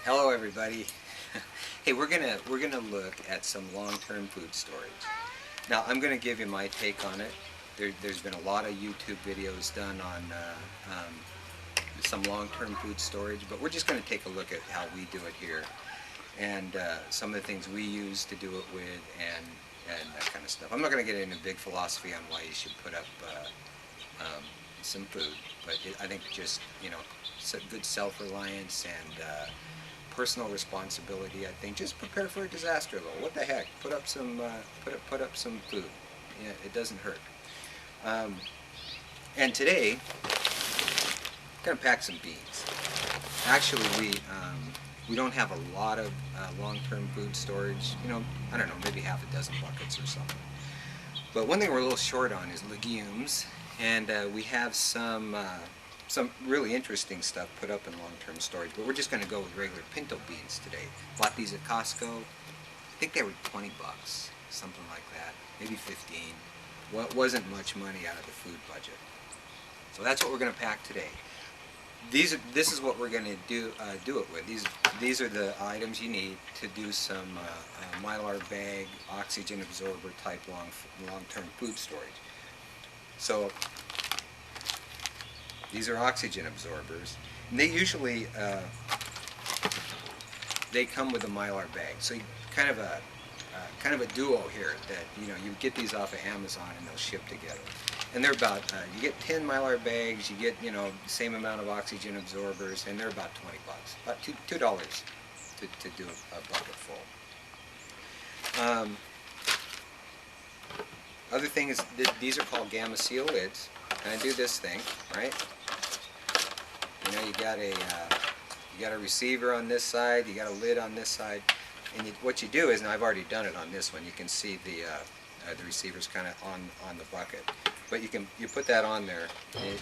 Hello everybody. Hey, we're gonna look at some long-term food storage. Now I'm gonna give you my take on it. There's been a lot of YouTube videos done on some long-term food storage, but we're just gonna take a look at how we do it here and some of the things we use to do it with and that kind of stuff. I'm not gonna get into big philosophy on why you should put up some food, but I think just good self-reliance and personal responsibility. I think just prepare for a disaster though. What the heck? Put up some put up some food. Yeah, it doesn't hurt. And today, I'm gonna pack some beans. Actually, we don't have a lot of long-term food storage. I don't know, maybe half a dozen buckets or something. But one thing we're a little short on is legumes, and we have some really interesting stuff put up in long-term storage, but we're just going to go with regular pinto beans today. Bought these at Costco. I think they were 20 bucks, something like that, maybe 15. Well, it wasn't much money out of the food budget. So that's what we're going to pack today. This is what we're going to do it with. These are the items you need to do some mylar bag, oxygen absorber type long-term food storage. So these are oxygen absorbers, and they usually they come with a mylar bag. So kind of a duo here that you get these off of Amazon and they'll ship together. And they're about you get 10 mylar bags, you get the same amount of oxygen absorbers, and they're about 20 bucks, about $2 to do a bucket full. Other thing is these are called gamma seal lids. And I do this thing, right? You got a receiver on this side, you got a lid on this side, and what you do is, now I've already done it on this one. You can see the receiver's kind of on the bucket, but you put that on there. And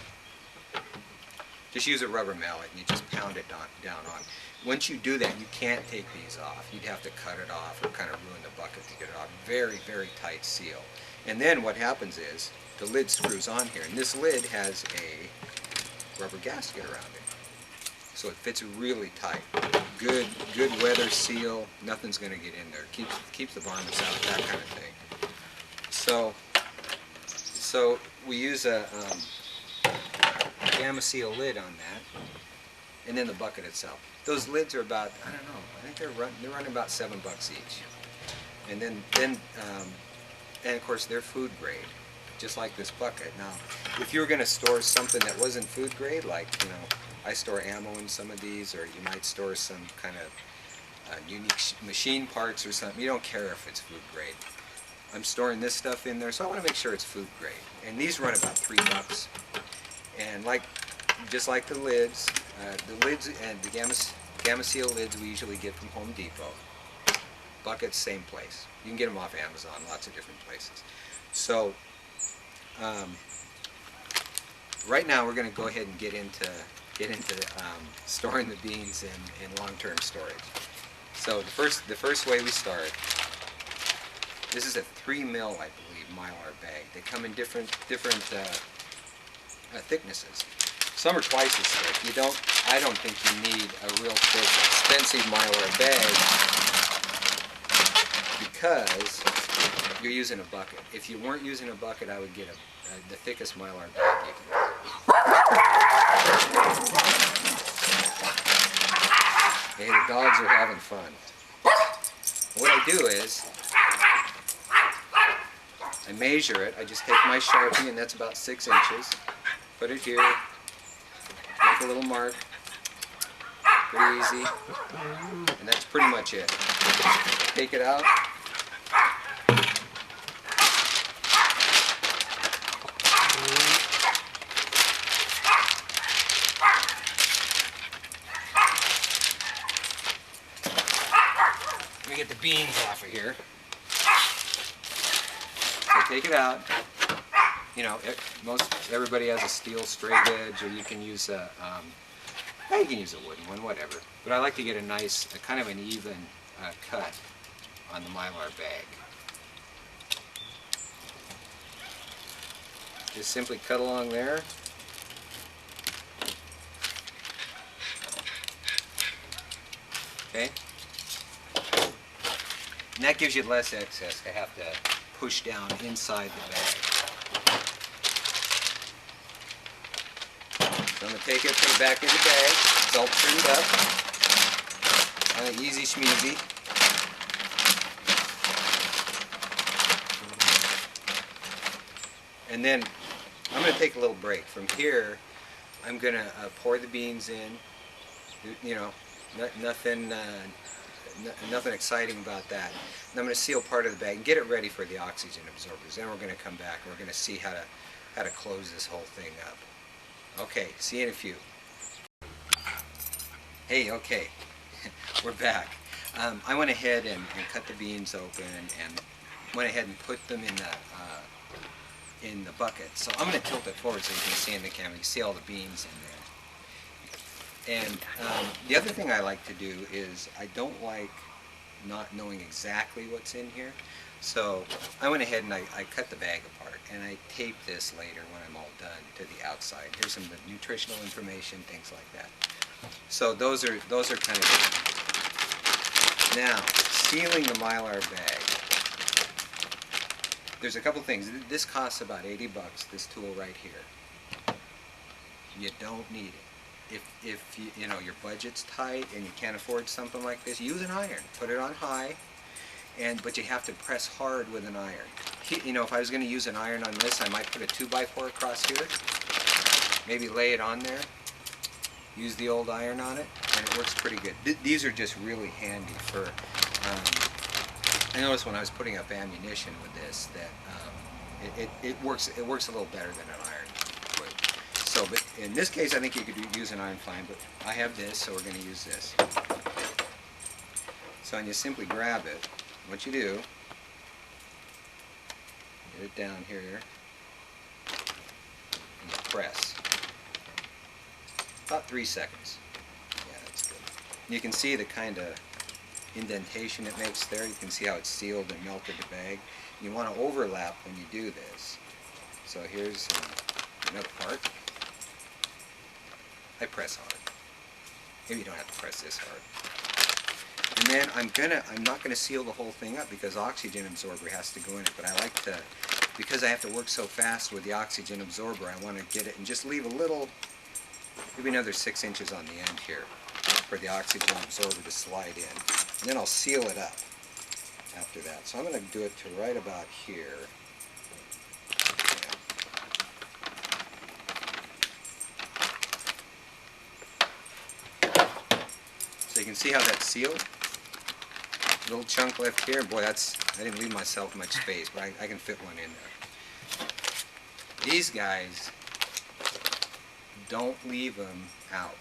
just use a rubber mallet and you just pound it down on. Once you do that, you can't take these off. You'd have to cut it off or kind of ruin the bucket to get it off. Very, very tight seal. And then what happens is the lid screws on here, and this lid has a rubber gasket around it, so it fits really tight. Good weather seal. Nothing's going to get in there. Keeps the varmints out. That kind of thing. So we use a gamma seal lid on that, and then the bucket itself. Those lids are about, I don't know, I think they're running about $7 each. And then and of course they're food grade, just like this bucket. Now, if you were going to store something that wasn't food grade, like I store ammo in some of these, or you might store some kind of unique machine parts or something. You don't care if it's food grade. I'm storing this stuff in there, so I want to make sure it's food grade. And these run about $3. And just like the lids and the gamma seal lids we usually get from Home Depot. Buckets, same place. You can get them off Amazon, lots of different places. So right now we're going to go ahead and get into storing the beans in long-term storage. So the first way we start. This is a 3 mil, I believe, mylar bag. They come in different thicknesses. Some are twice as thick. I don't think you need a real thick, expensive mylar bag because you're using a bucket. If you weren't using a bucket, I would get the thickest mylar bag you can get. Hey, the dogs are having fun. What I do is I measure it. I just take my Sharpie, and that's about 6 inches. Put it here. Make a little mark. Pretty easy. And that's pretty much it. Take it out. Let me get the beans off of here. So take it out. Everybody has a steel straight edge, or you can use a wooden one, whatever. But I like to get a nice, kind of an even cut on the mylar bag. Just simply cut along there. Okay? And that gives you less excess to have to push down inside the bag. So I'm going to take it, put it back in the bag. It's all trimmed up. Easy schmeezy. And then I'm going to take a little break. From here, I'm going to pour the beans in. You know, nothing exciting about that. And I'm going to seal part of the bag and get it ready for the oxygen absorbers. Then we're going to come back and we're going to see how to close this whole thing up. Okay, see you in a few. Hey, okay, we're back. I went ahead and cut the beans open and went ahead and put them in the bucket. So I'm going to tilt it forward so you can see in the camera. You can see all the beans in there. And the other thing I like to do is I don't like not knowing exactly what's in here. So I went ahead and I cut the bag apart and I taped this later when I'm all done to the outside. Here's some of the nutritional information, things like that. So those are kind of it. Now, sealing the mylar bag. There's a couple things. This costs about 80 bucks, this tool right here. You don't need it. If you know your budget's tight and you can't afford something like this, use an iron. Put it on high, but you have to press hard with an iron. You know, if I was going to use an iron on this, I might put a 2x4 across here, maybe lay it on there, use the old iron on it, and it works pretty good. These are just really handy for, I noticed when I was putting up ammunition with this that it works a little better than an iron would. So, but in this case, I think you could use an iron fine, but I have this, so we're going to use this. So, and you simply grab it. What you do, get it down here, and you press. About 3 seconds. Yeah, that's good. You can see the kind of indentation it makes there. You can see how it's sealed and melted the bag. You want to overlap when you do this. So here's another part. I press hard. Maybe you don't have to press this hard. And then I'm not gonna seal the whole thing up because oxygen absorber has to go in it. But I like to, because I have to work so fast with the oxygen absorber, I want to get it and just leave a little, maybe another 6 inches on the end here for the oxygen absorber to slide in. And then I'll seal it up after that. So I'm going to do it to right about here. So you can see how that's sealed. Little chunk left here. Boy, I didn't leave myself much space, but I can fit one in there. These guys, don't leave them out.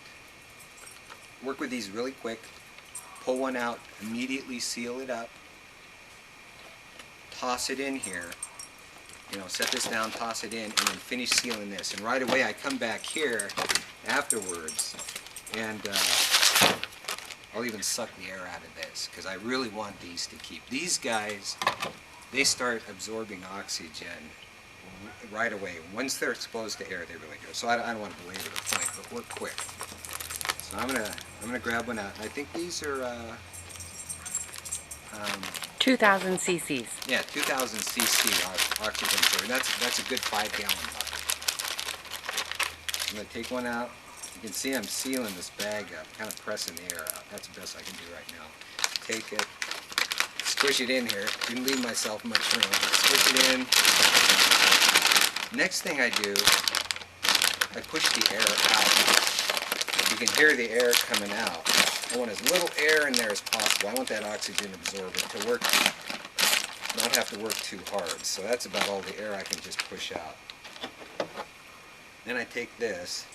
Work with these really quick. Pull one out, immediately seal it up. Toss it in here. You know, set this down, toss it in, and then finish sealing this. And right away I come back here afterwards and I'll even suck the air out of this because I really want these to keep. These guys, they start absorbing oxygen right away. Once they're exposed to air, they really do. So I don't want to belabor the point, but work quick. So I'm gonna grab one out. I think these are 2,000 cc's. Yeah, 2,000 cc oxygen absorber. That's a good 5-gallon bucket. I'm gonna take one out. You can see I'm sealing this bag up, kind of pressing the air out. That's the best I can do right now. Take it, squish it in here. Didn't leave myself much room. Squish it in. Next thing I do, I push the air out. You can hear the air coming out. I want as little air in there as possible. I want that oxygen absorber to work, not have to work too hard. So that's about all the air I can just push out. Then I take this.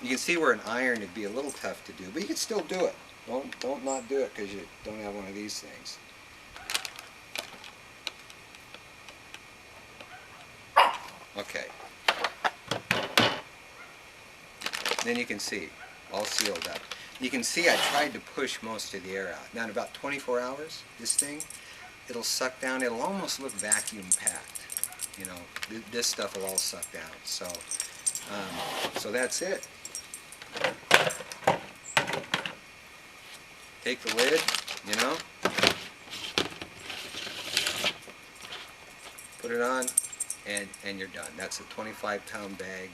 You can see where an iron would be a little tough to do, but you can still do it. Don't not do it because you don't have one of these things. Okay. Then you can see, all sealed up. You can see I tried to push most of the air out. Now in about 24 hours, this thing, it'll suck down. It'll almost look vacuum packed. You know, this stuff will all suck down. So, so that's it. take the lid, you know, put it on, and you're done. That's a 25-pound bag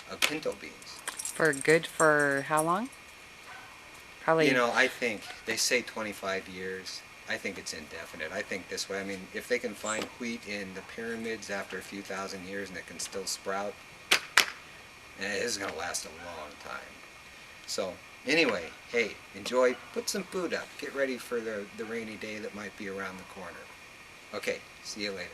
of pinto beans. For good for how long? Probably. You know, I think they say 25 years. I think it's indefinite. I think this way. I mean, if they can find wheat in the pyramids after a few thousand years and it can still sprout, it is going to last a long time. So, anyway, hey, enjoy. Put some food up. Get ready for the rainy day that might be around the corner. Okay, see you later.